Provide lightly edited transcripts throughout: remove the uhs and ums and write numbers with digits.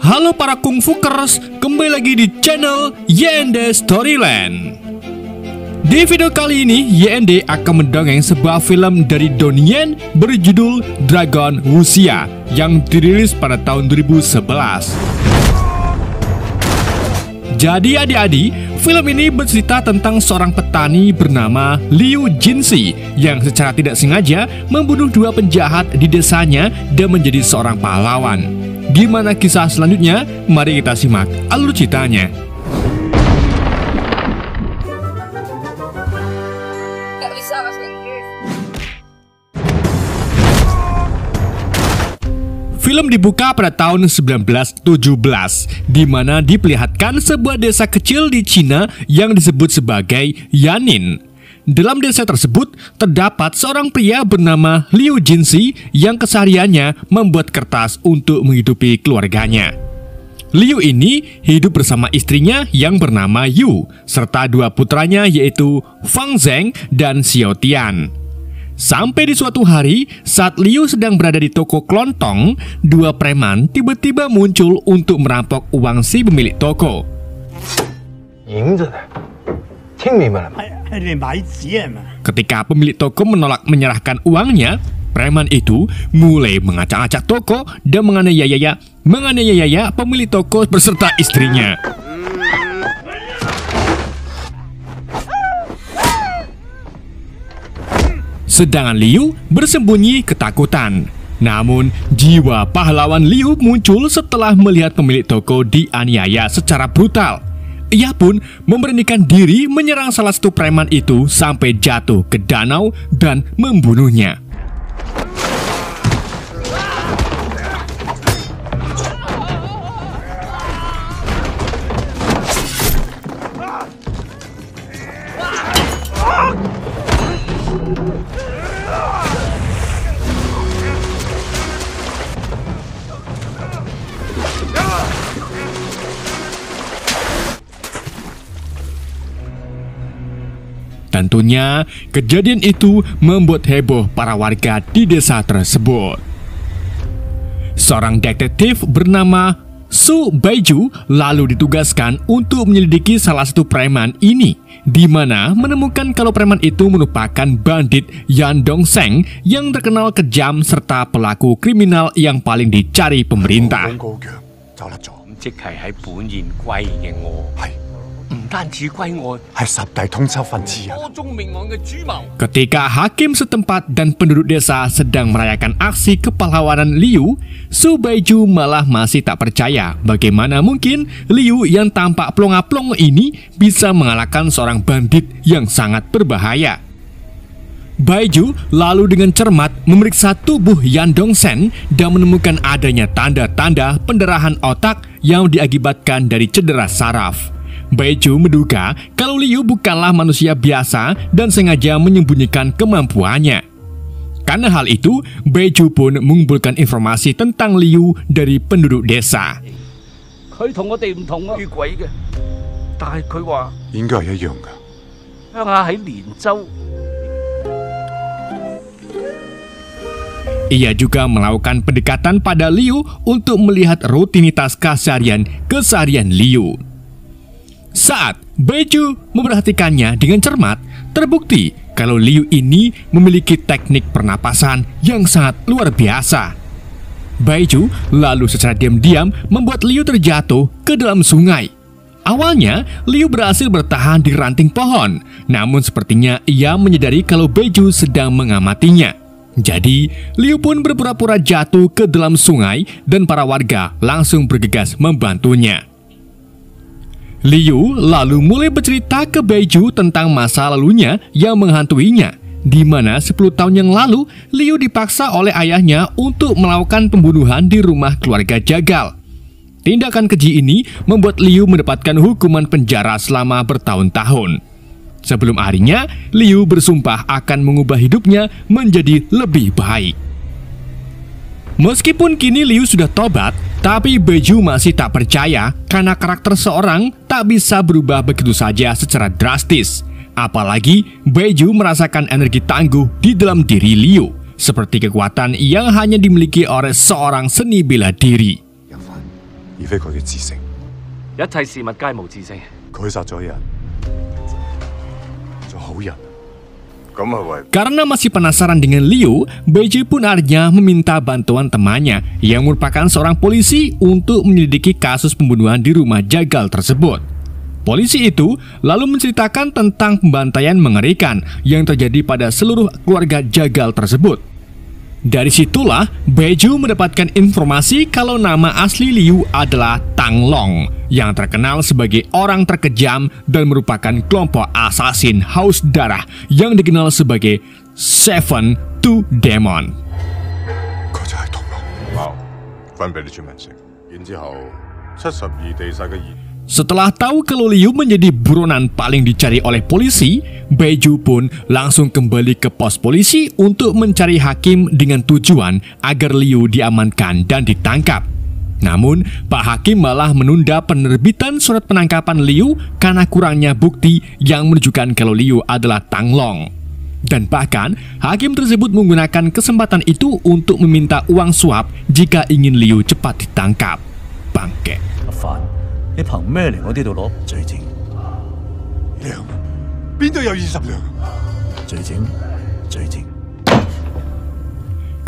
Halo para kungfukers, kembali lagi di channel YND Storyland. Di video kali ini, YND akan mendongeng sebuah film dari Donnie Yen berjudul Dragon Wuxia yang dirilis pada tahun 2011. Jadi adik-adik, film ini bercerita tentang seorang petani bernama Liu Jinxi yang secara tidak sengaja membunuh dua penjahat di desanya dan menjadi seorang pahlawan. Gimana kisah selanjutnya? Mari kita simak alur ceritanya. Gak bisa bahasa Inggris. Film dibuka pada tahun 1917, di mana diperlihatkan sebuah desa kecil di Cina yang disebut sebagai Yanin. Dalam desa tersebut, terdapat seorang pria bernama Liu Jinxi yang kesehariannya membuat kertas untuk menghidupi keluarganya. Liu ini hidup bersama istrinya yang bernama Yu, serta dua putranya yaitu Fang Zheng dan Xiao Tian. Sampai di suatu hari, saat Liu sedang berada di toko kelontong, dua preman tiba-tiba muncul untuk merampok uang si pemilik toko. Ketika pemilik toko menolak menyerahkan uangnya, preman itu mulai mengacak-acak toko dan menganiaya pemilik toko beserta istrinya. Sedangkan Liu bersembunyi ketakutan. Namun, jiwa pahlawan Liu muncul setelah melihat pemilik toko dianiaya secara brutal. Ia pun memberanikan diri menyerang salah satu preman itu sampai jatuh ke danau dan membunuhnya. Tentunya, kejadian itu membuat heboh para warga di desa tersebut. Seorang detektif bernama Su Baiju lalu ditugaskan untuk menyelidiki salah satu preman ini, di mana menemukan kalau preman itu merupakan bandit Yan Dongsheng yang terkenal kejam serta pelaku kriminal yang paling dicari pemerintah. Ketika hakim setempat dan penduduk desa sedang merayakan aksi kepahlawanan Liu, Su Baiju malah masih tak percaya bagaimana mungkin Liu yang tampak plonga-plongo ini bisa mengalahkan seorang bandit yang sangat berbahaya. Baiju lalu dengan cermat memeriksa tubuh Yan Dongsheng dan menemukan adanya tanda-tanda pendarahan otak yang diakibatkan dari cedera saraf. Baiju menduga kalau Liu bukanlah manusia biasa dan sengaja menyembunyikan kemampuannya. Karena hal itu, Baiju pun mengumpulkan informasi tentang Liu dari penduduk desa. Ia juga melakukan pendekatan pada Liu untuk melihat rutinitas keseharian Liu. Saat Baiju memperhatikannya dengan cermat, terbukti kalau Liu ini memiliki teknik pernapasan yang sangat luar biasa. Baiju lalu secara diam-diam membuat Liu terjatuh ke dalam sungai. Awalnya, Liu berhasil bertahan di ranting pohon, namun sepertinya ia menyadari kalau Baiju sedang mengamatinya. Jadi, Liu pun berpura-pura jatuh ke dalam sungai dan para warga langsung bergegas membantunya. Liu lalu mulai bercerita ke Baiju tentang masa lalunya yang menghantuinya, di mana 10 tahun yang lalu Liu dipaksa oleh ayahnya untuk melakukan pembunuhan di rumah keluarga jagal. Tindakan keji ini membuat Liu mendapatkan hukuman penjara selama bertahun-tahun. Sebelum harinya, Liu bersumpah akan mengubah hidupnya menjadi lebih baik. Meskipun kini Liu sudah tobat, tapi Baiju masih tak percaya karena karakter seorang tak bisa berubah begitu saja secara drastis. Apalagi Baiju merasakan energi tangguh di dalam diri Liu, seperti kekuatan yang hanya dimiliki oleh seorang seni bela diri. 而非佢嘅自性。一切事物皆無自性。佢殺咗人，做好人，咁係為 Karena masih penasaran dengan Liu, Beiju pun akhirnya meminta bantuan temannya yang merupakan seorang polisi untuk menyelidiki kasus pembunuhan di rumah jagal tersebut. Polisi itu lalu menceritakan tentang pembantaian mengerikan yang terjadi pada seluruh keluarga jagal tersebut. Dari situlah Beiju mendapatkan informasi kalau nama asli Liu adalah Tang Long, yang terkenal sebagai orang terkejam dan merupakan kelompok asasin haus darah yang dikenal sebagai Seven Two Demon. 佢就係同龍。貓，分俾你村民食。然之後，72地勢嘅熱。 Setelah tahu kalau Liu menjadi buronan paling dicari oleh polisi, Beiju pun langsung kembali ke pos polisi untuk mencari hakim dengan tujuan agar Liu diamankan dan ditangkap. Namun, Pak Hakim malah menunda penerbitan surat penangkapan Liu karena kurangnya bukti yang menunjukkan kalau Liu adalah Tang Long. Dan bahkan, hakim tersebut menggunakan kesempatan itu untuk meminta uang suap jika ingin Liu cepat ditangkap. Bangke. 你憑咩嚟我呢度攞罪證？糧邊度有20兩？罪證，罪證。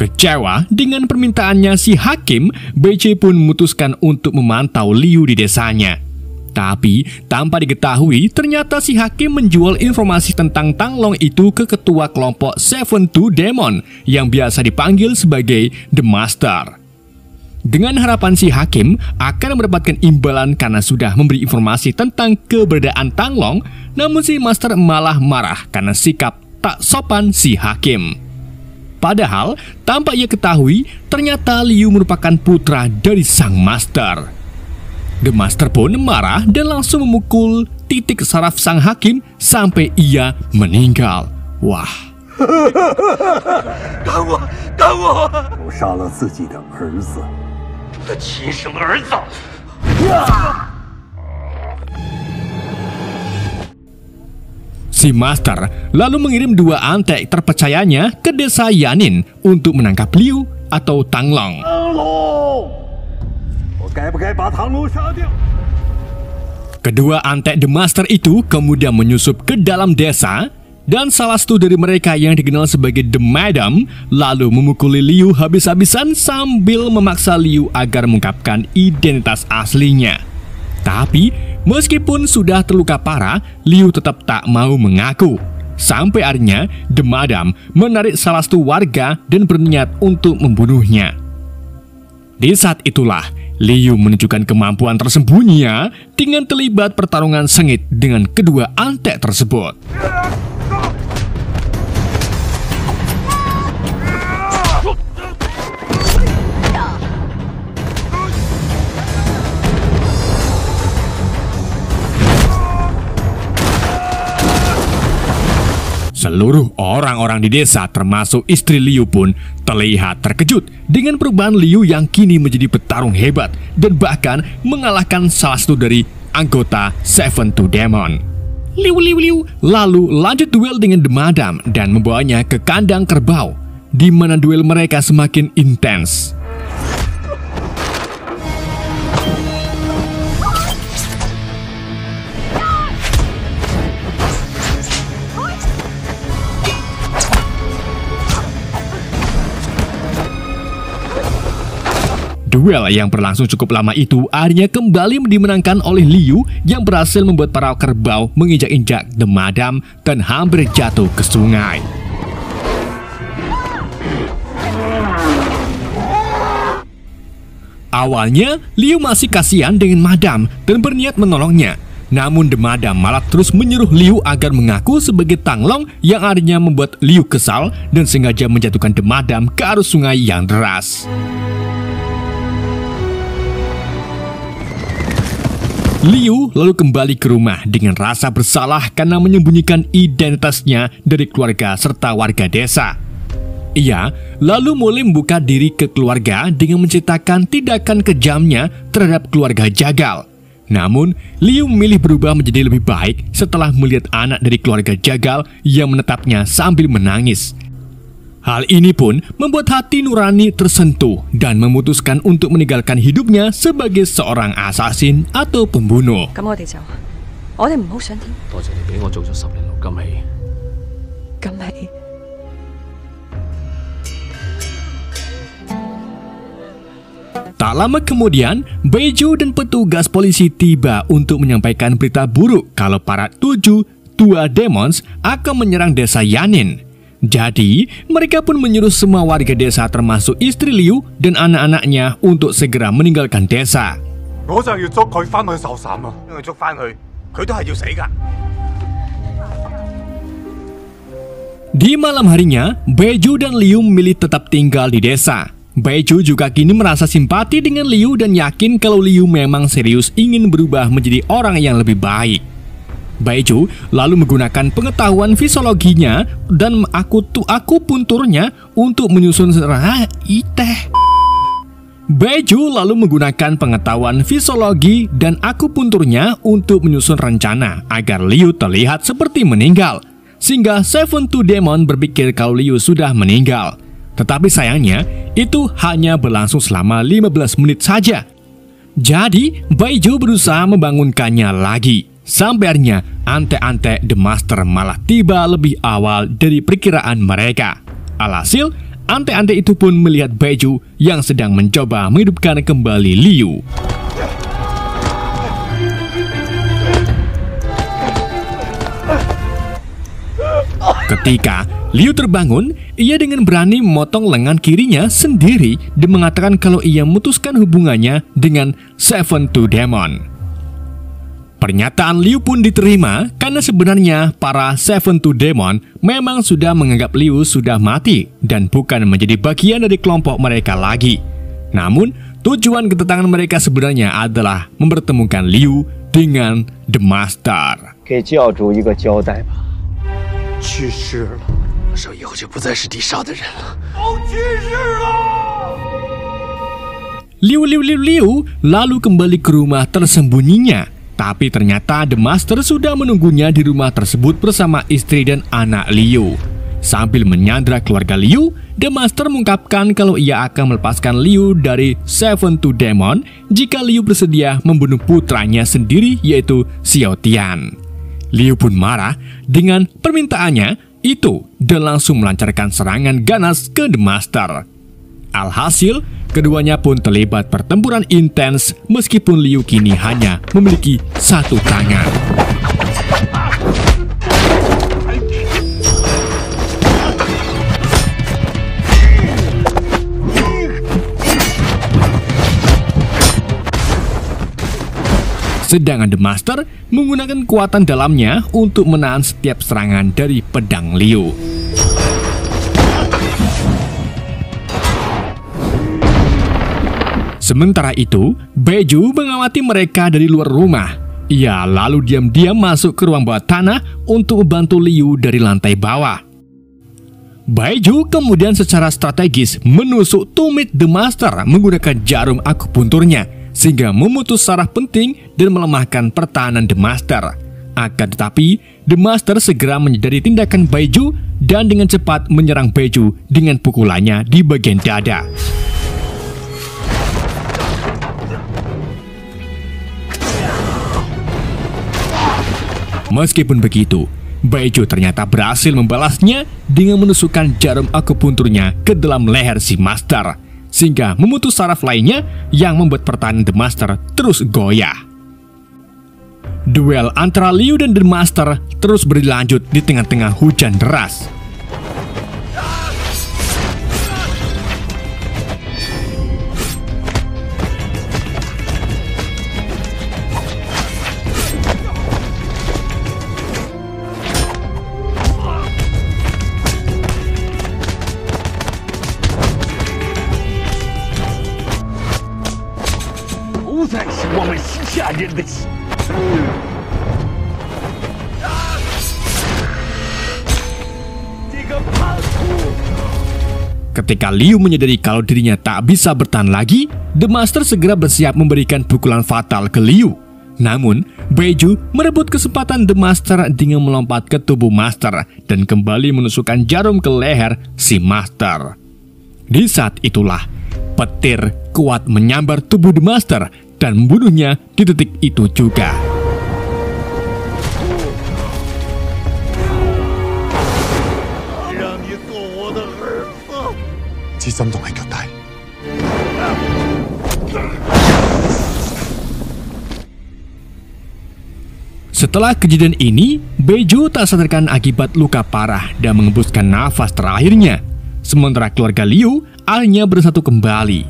Kecewa dengan permintaannya si hakim, BC pun memutuskan untuk memantau Liu di desanya. Tapi tanpa diketahui, ternyata si hakim menjual informasi tentang Tang Long itu ke ketua kelompok Seven Two Demon yang biasa dipanggil sebagai The Master. Dengan harapan si hakim akan mendapatkan imbalan karena sudah memberi informasi tentang keberadaan Tang Long, namun si Master malah marah karena sikap tak sopan si hakim. Padahal, tanpa ia ketahui, ternyata Liu merupakan putra dari sang Master. The Master pun marah dan langsung memukul titik saraf sang hakim sampai ia meninggal. Wah. 干我！我杀了自己的儿子。 的亲生儿子。 Si Master lalu mengirim 2 antek terpercayanya ke desa Yanin untuk menangkap Liu atau Tang Long. Kedua antek The Master itu kemudian menyusup ke dalam desa, dan salah satu dari mereka yang dikenal sebagai The Madam lalu memukuli Liu habis-habisan sambil memaksa Liu agar mengungkapkan identitas aslinya. Tapi meskipun sudah terluka parah, Liu tetap tak mau mengaku. Sampai akhirnya The Madam menarik salah satu warga dan berniat untuk membunuhnya. Di saat itulah Liu menunjukkan kemampuan tersembunyinya dengan terlibat pertarungan sengit dengan kedua antek tersebut. Seluruh orang-orang di desa termasuk istri Liu pun terlihat terkejut dengan perubahan Liu yang kini menjadi petarung hebat dan bahkan mengalahkan salah satu dari anggota Seven Two Demon. Liu lalu lanjut duel dengan The Madam dan membawanya ke kandang kerbau, di mana duel mereka semakin intens. Duel yang berlangsung cukup lama itu akhirnya kembali dimenangkan oleh Liu yang berhasil membuat para kerbau menginjak-injak The Madam dan hampir jatuh ke sungai. Awalnya, Liu masih kasihan dengan Madam dan berniat menolongnya. Namun The Madam malah terus menyuruh Liu agar mengaku sebagai Tang Long yang akhirnya membuat Liu kesal dan sengaja menjatuhkan The Madam ke arus sungai yang deras. Liu lalu kembali ke rumah dengan rasa bersalah karena menyembunyikan identitasnya dari keluarga serta warga desa. Ia lalu mulai membuka diri ke keluarga dengan menceritakan tindakan kejamnya terhadap keluarga jagal. Namun, Liu memilih berubah menjadi lebih baik setelah melihat anak dari keluarga jagal yang menatapnya sambil menangis. Hal ini pun membuat hati nurani tersentuh dan memutuskan untuk meninggalkan hidupnya sebagai seorang asasin atau pembunuh. 咁我哋就，我哋唔好上天。多謝你俾我做咗10年勞金戲。咁係。 Tak lama kemudian, Beju dan petugas polisi tiba untuk menyampaikan berita buruk kalau para 7 tua demons akan menyerang desa Yanin. Jadi, mereka pun menyuruh semua warga desa termasuk istri Liu dan anak-anaknya untuk segera meninggalkan desa. 我就要捉佢翻去受審啊！因為捉翻佢，佢都係要死㗎。 Di malam harinya, Beju dan Liu memilih tetap tinggal di desa. Beju juga kini merasa simpati dengan Liu dan yakin kalau Liu memang serius ingin berubah menjadi orang yang lebih baik. Beju lalu menggunakan pengetahuan fisiologinya dan akupunturnya untuk menyusun Beju lalu menggunakan pengetahuan fisiologi dan akupunturnya untuk menyusun rencana agar Liu terlihat seperti meninggal, sehingga Seven Two Demon berpikir kalau Liu sudah meninggal. Tetapi sayangnya, itu hanya berlangsung selama 15 menit saja. Jadi, Beju berusaha membangunkannya lagi. Sampai akhirnya, ante-ante The Master malah tiba lebih awal dari perkiraan mereka. Alhasil, ante-ante itu pun melihat Beju yang sedang mencoba menghidupkan kembali Liu. Ketika Liu terbangun, ia dengan berani memotong lengan kirinya sendiri dan mengatakan kalau ia memutuskan hubungannya dengan Seven Two Demon. Pernyataan Liu pun diterima karena sebenarnya para Seven Two Demon memang sudah menganggap Liu sudah mati dan bukan menjadi bagian dari kelompok mereka lagi. Namun, tujuan kedatangan mereka sebenarnya adalah mempertemukan Liu dengan The Master. 给教主一个交代吧。 去世了，这以后就不再是地煞的人了。都去世了。 Liu lalu kembali ke rumah tersembunyinya. Tapi ternyata The Master sudah menunggunya di rumah tersebut bersama istri dan anak Liu. Sambil menyandra keluarga Liu, The Master mengungkapkan kalau ia akan melepaskan Liu dari Seven Two Demon jika Liu bersedia membunuh putranya sendiri yaitu Xiao Tian. Liu pun marah dengan permintaannya itu dan langsung melancarkan serangan ganas ke The Master. Alhasil, keduanya pun terlibat pertempuran intens meskipun Liu kini hanya memiliki satu tangan. Sedangkan The Master menggunakan kekuatan dalamnya untuk menahan setiap serangan dari pedang Liu. Sementara itu, Beju mengamati mereka dari luar rumah. Ia lalu diam-diam masuk ke ruang bawah tanah untuk membantu Liu dari lantai bawah. Beju kemudian secara strategis menusuk tumit The Master menggunakan jarum akupunturnya, sehingga memutus saraf penting dan melemahkan pertahanan The Master. Akan tetapi, The Master segera menyadari tindakan Beju dan dengan cepat menyerang Beju dengan pukulannya di bagian dada. Meskipun begitu, Beju ternyata berhasil membalasnya dengan menusukkan jarum akupunturnya ke dalam leher si Master, sehingga memutus saraf lainnya yang membuat pertahanan The Master terus goyah. Duel antara Liu dan The Master terus berlanjut di tengah-tengah hujan deras. Ketika Liu menyadari kalau dirinya tak bisa bertahan lagi, The Master segera bersiap memberikan pukulan fatal ke Liu. Namun, Beju merebut kesempatan The Master dengan melompat ke tubuh Master dan kembali menusukkan jarum ke leher si Master. Di saat itulah, petir kuat menyambar tubuh The Master dan membunuhnya di detik itu juga. Setelah kejadian ini, Beju tak sadarkan akibat luka parah dan mengembuskan nafas terakhirnya. Sementara keluarga Liu akhirnya bersatu kembali.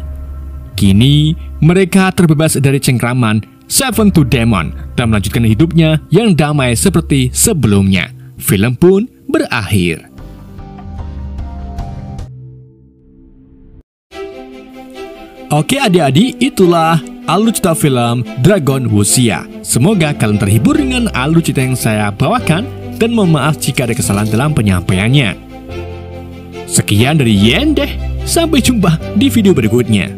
Kini, mereka terbebas dari cengkraman Seven Tooth Demon dan melanjutkan hidupnya yang damai seperti sebelumnya. Film pun berakhir. Oke adik-adik, itulah alur cerita film Dragon Wuxia. Semoga kalian terhibur dengan alur cerita yang saya bawakan dan mohon maaf jika ada kesalahan dalam penyampaiannya. Sekian dari Yen deh, sampai jumpa di video berikutnya.